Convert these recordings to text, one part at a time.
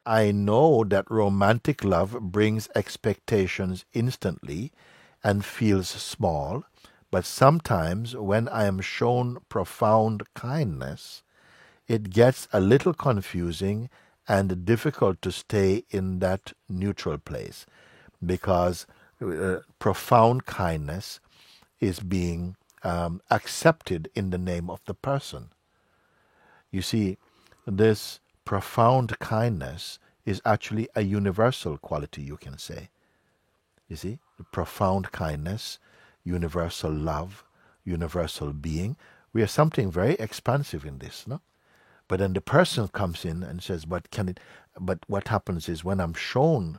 I know that romantic love brings expectations instantly and feels small, but sometimes when I am shown profound kindness, it gets a little confusing and difficult to stay in that neutral place, because profound kindness is being accepted in the name of the person. You see, this profound kindness is actually a universal quality, you can say. You see, profound kindness, universal love, universal being. We are something very expansive in this, no? But then the person comes in and says, but what happens is when I'm shown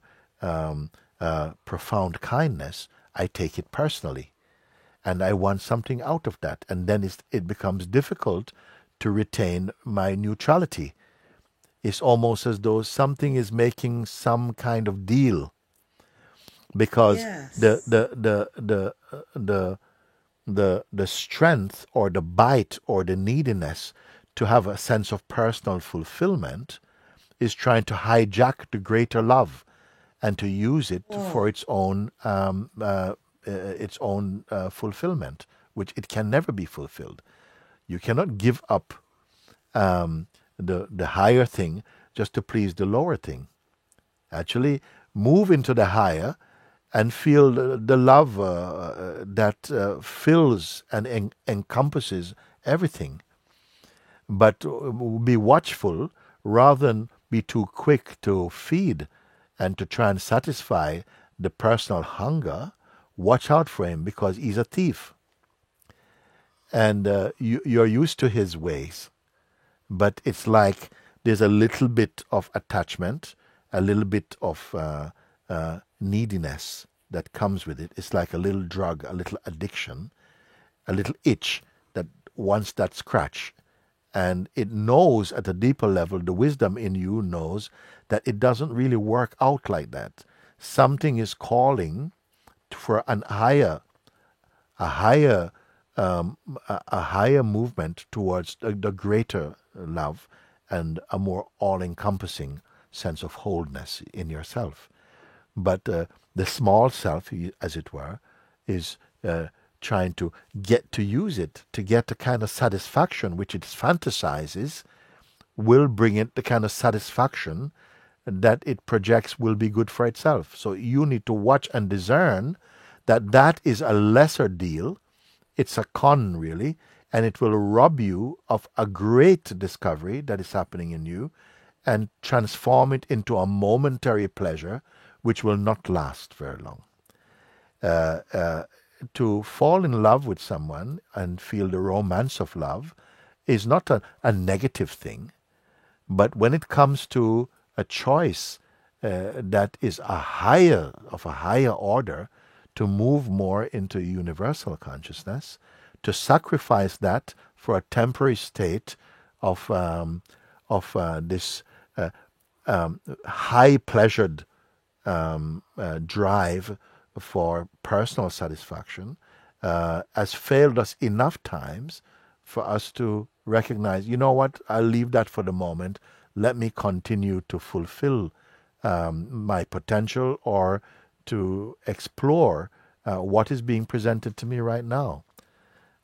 profound kindness, I take it personally. And I want something out of that. And then it becomes difficult to retain my neutrality. It's almost as though something is making some kind of deal, because Yes. the strength or the bite or the neediness to have a sense of personal fulfillment is trying to hijack the greater love and to use it for its own fulfillment, which it can never be fulfilled. You cannot give up the higher thing just to please the lower thing. Actually, move into the higher and feel the love that fills and encompasses everything. But be watchful rather than be too quick to feed and to try and satisfy the personal hunger. Watch out for him, because he's a thief. And you're used to his ways. But it's like there's a little bit of attachment, a little bit of neediness that comes with it. It's like a little drug, a little addiction, a little itch that wants that scratch. And it knows at a deeper level, the wisdom in you knows that it doesn't really work out like that. Something is calling for a higher movement towards the greater love and a more all-encompassing sense of wholeness in yourself. But the small self, as it were, is trying to get to use it, to get the kind of satisfaction which it fantasizes will bring it the kind of satisfaction that it projects will be good for itself. So you need to watch and discern that that is a lesser deal. It's a con, really, and it will rob you of a great discovery that is happening in you and transform it into a momentary pleasure which will not last very long. To fall in love with someone and feel the romance of love is not a negative thing, but when it comes to a choice that is of a higher order, to move more into universal consciousness, to sacrifice that for a temporary state of this high-pleasured drive for personal satisfaction has failed us enough times for us to recognize, you know what, I'll leave that for the moment. Let me continue to fulfill my potential or to explore what is being presented to me right now.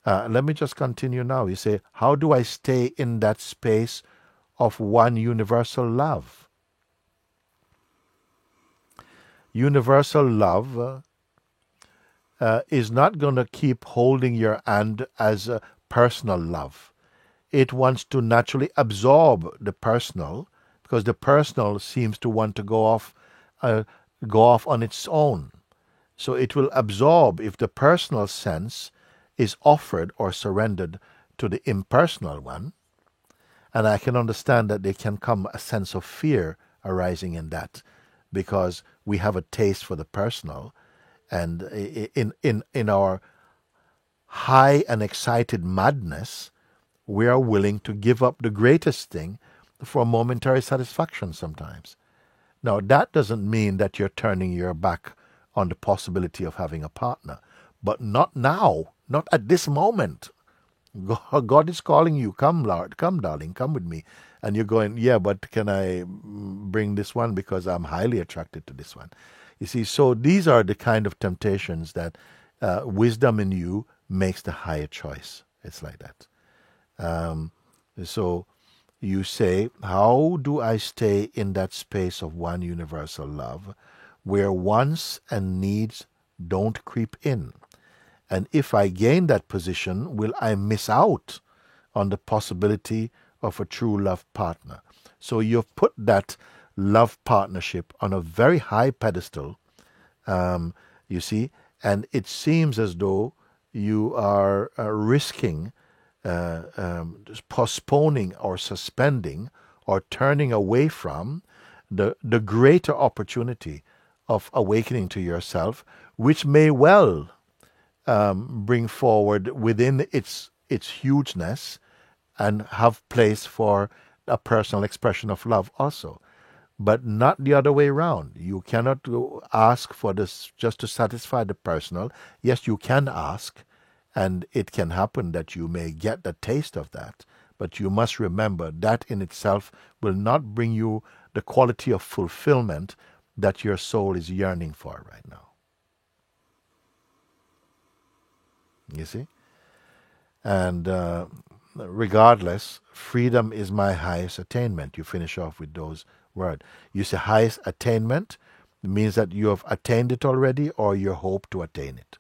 Let me just continue now. You say, how do I stay in that space of one universal love? Universal love is not going to keep holding your hand as a personal love. It wants to naturally absorb the personal, because the personal seems to want to go off on its own. So it will absorb if the personal sense is offered or surrendered to the impersonal one. And I can understand that there can come a sense of fear arising in that, because we have a taste for the personal, and in our high and excited madness, we are willing to give up the greatest thing for momentary satisfaction sometimes. Now, that doesn't mean that you're turning your back on the possibility of having a partner, but not now, not at this moment. God is calling you, come, Lord, come, darling, come with me. And you're going, yeah, but can I bring this one because I'm highly attracted to this one? You see, so these are the kind of temptations that wisdom in you makes the higher choice. It's like that. So you say, how do I stay in that space of one universal love where wants and needs don't creep in? And if I gain that position, will I miss out on the possibility of a true love partner? So you've put that love partnership on a very high pedestal, you see, and it seems as though you are risking postponing or suspending or turning away from the greater opportunity of awakening to yourself, which may well bring forward within its hugeness and have place for a personal expression of love also, but not the other way around. You cannot ask for this just to satisfy the personal. Yes, you can ask, and it can happen that you may get the taste of that, but you must remember that in itself will not bring you the quality of fulfillment that your soul is yearning for right now. You see? And regardless, freedom is my highest attainment. You finish off with those words. You say highest attainment means that you have attained it already or you hope to attain it.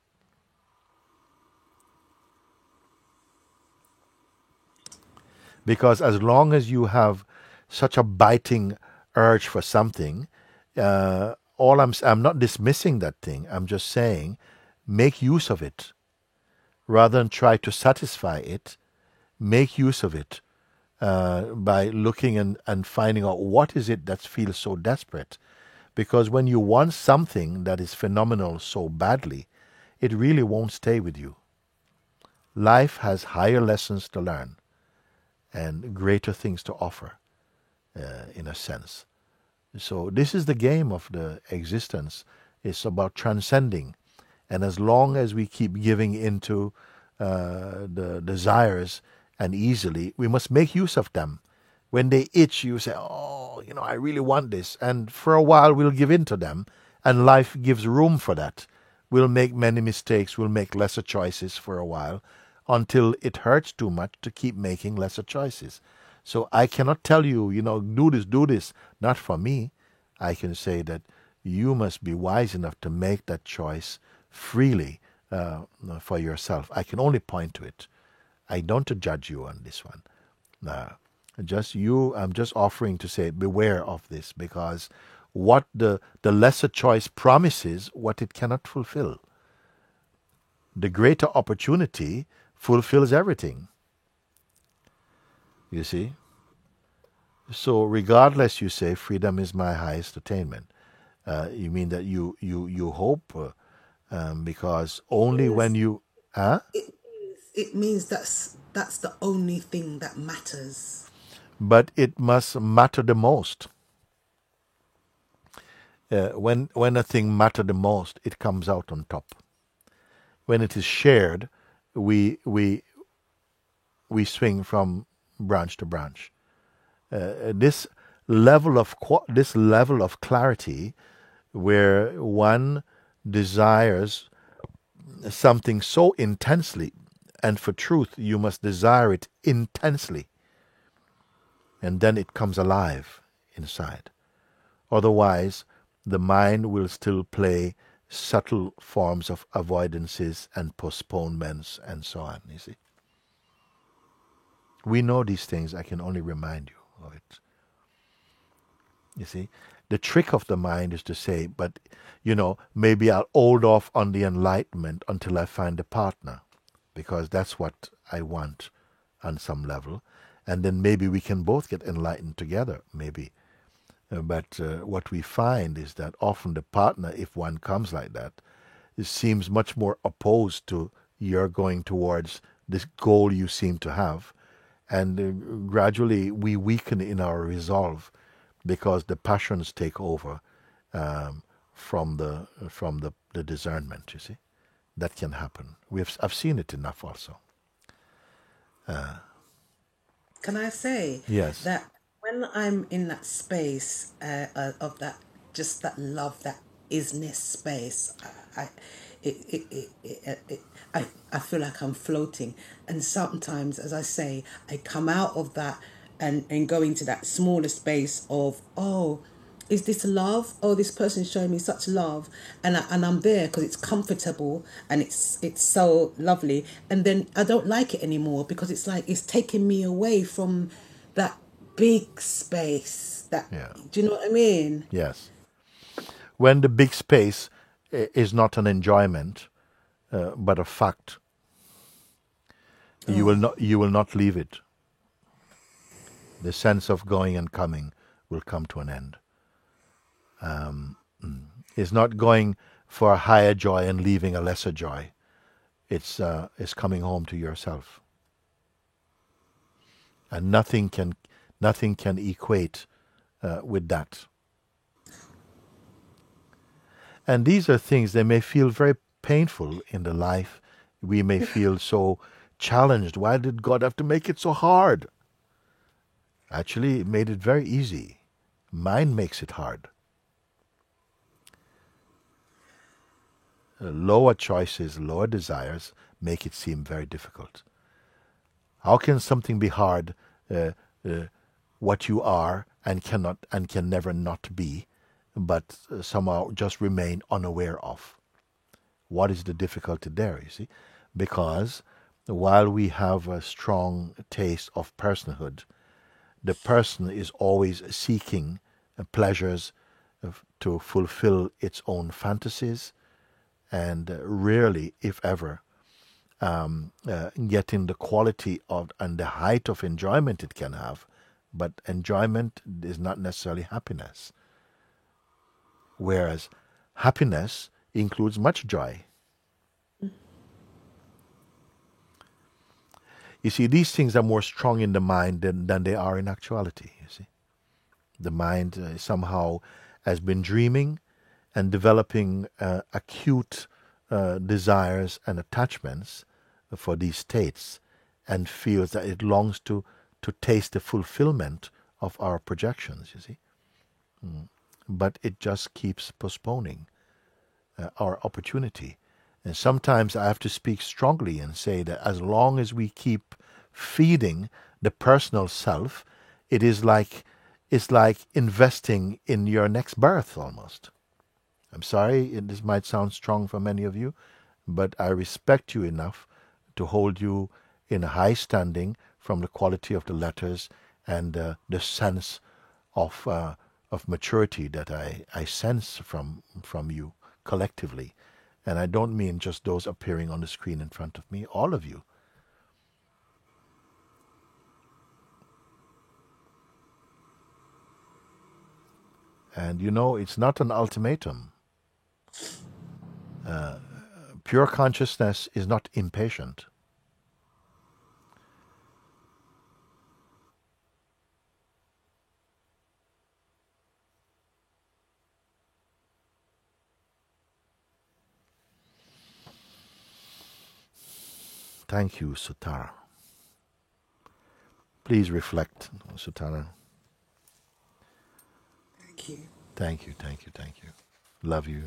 Because as long as you have such a biting urge for something, I'm not dismissing that thing. I'm just saying, make use of it. Rather than try to satisfy it, make use of it by looking and finding out what is it that feels so desperate. Because when you want something that is phenomenal so badly, it really won't stay with you. Life has higher lessons to learn and greater things to offer, in a sense. So this is the game of the existence. It's about transcending. And as long as we keep giving into the desires and easily, we must make use of them. When they itch, you say, oh, I really want this. And for a while, we'll give in to them. And life gives room for that. We'll make many mistakes. We'll make lesser choices for a while until it hurts too much to keep making lesser choices. So I cannot tell you, do this. Not for me. I can say that you must be wise enough to make that choice freely for yourself. I can only point to it. I don't judge you on this one. I'm just offering to say beware of this, because what the lesser choice promises, what it cannot fulfill. The greater opportunity fulfills everything. You see? So regardless, you say, freedom is my highest attainment. You mean that you hope because only when you... Huh? It means that's the only thing that matters. But it must matter the most. When a thing matters the most, it comes out on top. When it is shared, we swing from branch to branch. This level of clarity, where one desires something so intensely, and for truth you must desire it intensely, and then it comes alive inside. Otherwise, the mind will still play subtle forms of avoidances and postponements and so on, you see. We know these things. I can only remind you of it. You see, the trick of the mind is to say, but, maybe I'll hold off on the enlightenment until I find a partner, because that's what I want on some level. And then maybe we can both get enlightened together, maybe. But what we find is that often the partner, if one comes like that, it seems much more opposed to your going towards this goal you seem to have. And gradually we weaken in our resolve, because the passions take over from the discernment, you see. That can happen. I've seen it enough also. Can I say Yes. that when I'm in that space of that, just that love, that isness space, I, I feel like I'm floating. And sometimes, as I say, I come out of that and go into that smaller space of, oh, is this love? Oh, this person's showing me such love, and I'm there because it's comfortable and it's so lovely. And then I don't like it anymore because it's like it's taking me away from that big space. That, Yeah. do you know what I mean? Yes. When the big space is not an enjoyment, but a fact, Oh, you will not leave it. The sense of going and coming will come to an end. It's not going for a higher joy and leaving a lesser joy. It's coming home to yourself, and nothing can equate with that. And these are things that may feel very painful in the life. We may feel so challenged. Why did God have to make it so hard? Actually, it made it very easy. Mind makes it hard. Lower choices, lower desires make it seem very difficult. How can something be hard, what you are and can never not be, but somehow just remain unaware of? What is the difficulty there, you see? Because while we have a strong taste of personhood, the person is always seeking pleasures to fulfill its own fantasies, and rarely, if ever, getting the quality of and the height of enjoyment it can have. But enjoyment is not necessarily happiness. Whereas happiness includes much joy. You see, these things are more strong in the mind than they are in actuality, you see. The mind somehow has been dreaming and developing acute desires and attachments for these states, and feels that it longs to taste the fulfillment of our projections, you see. But it just keeps postponing our opportunity. And sometimes I have to speak strongly and say that as long as we keep feeding the personal self, it's like investing in your next birth almost. I'm sorry, this might sound strong for many of you, but I respect you enough to hold you in a high standing from the quality of the letters and the sense of maturity that I sense from you collectively. And I don't mean just those appearing on the screen in front of me, all of you. And you know, it's not an ultimatum. Pure consciousness is not impatient. Thank you, Sutara. Please reflect, Sutara. thank you. Thank you, thank you, thank you. Love you.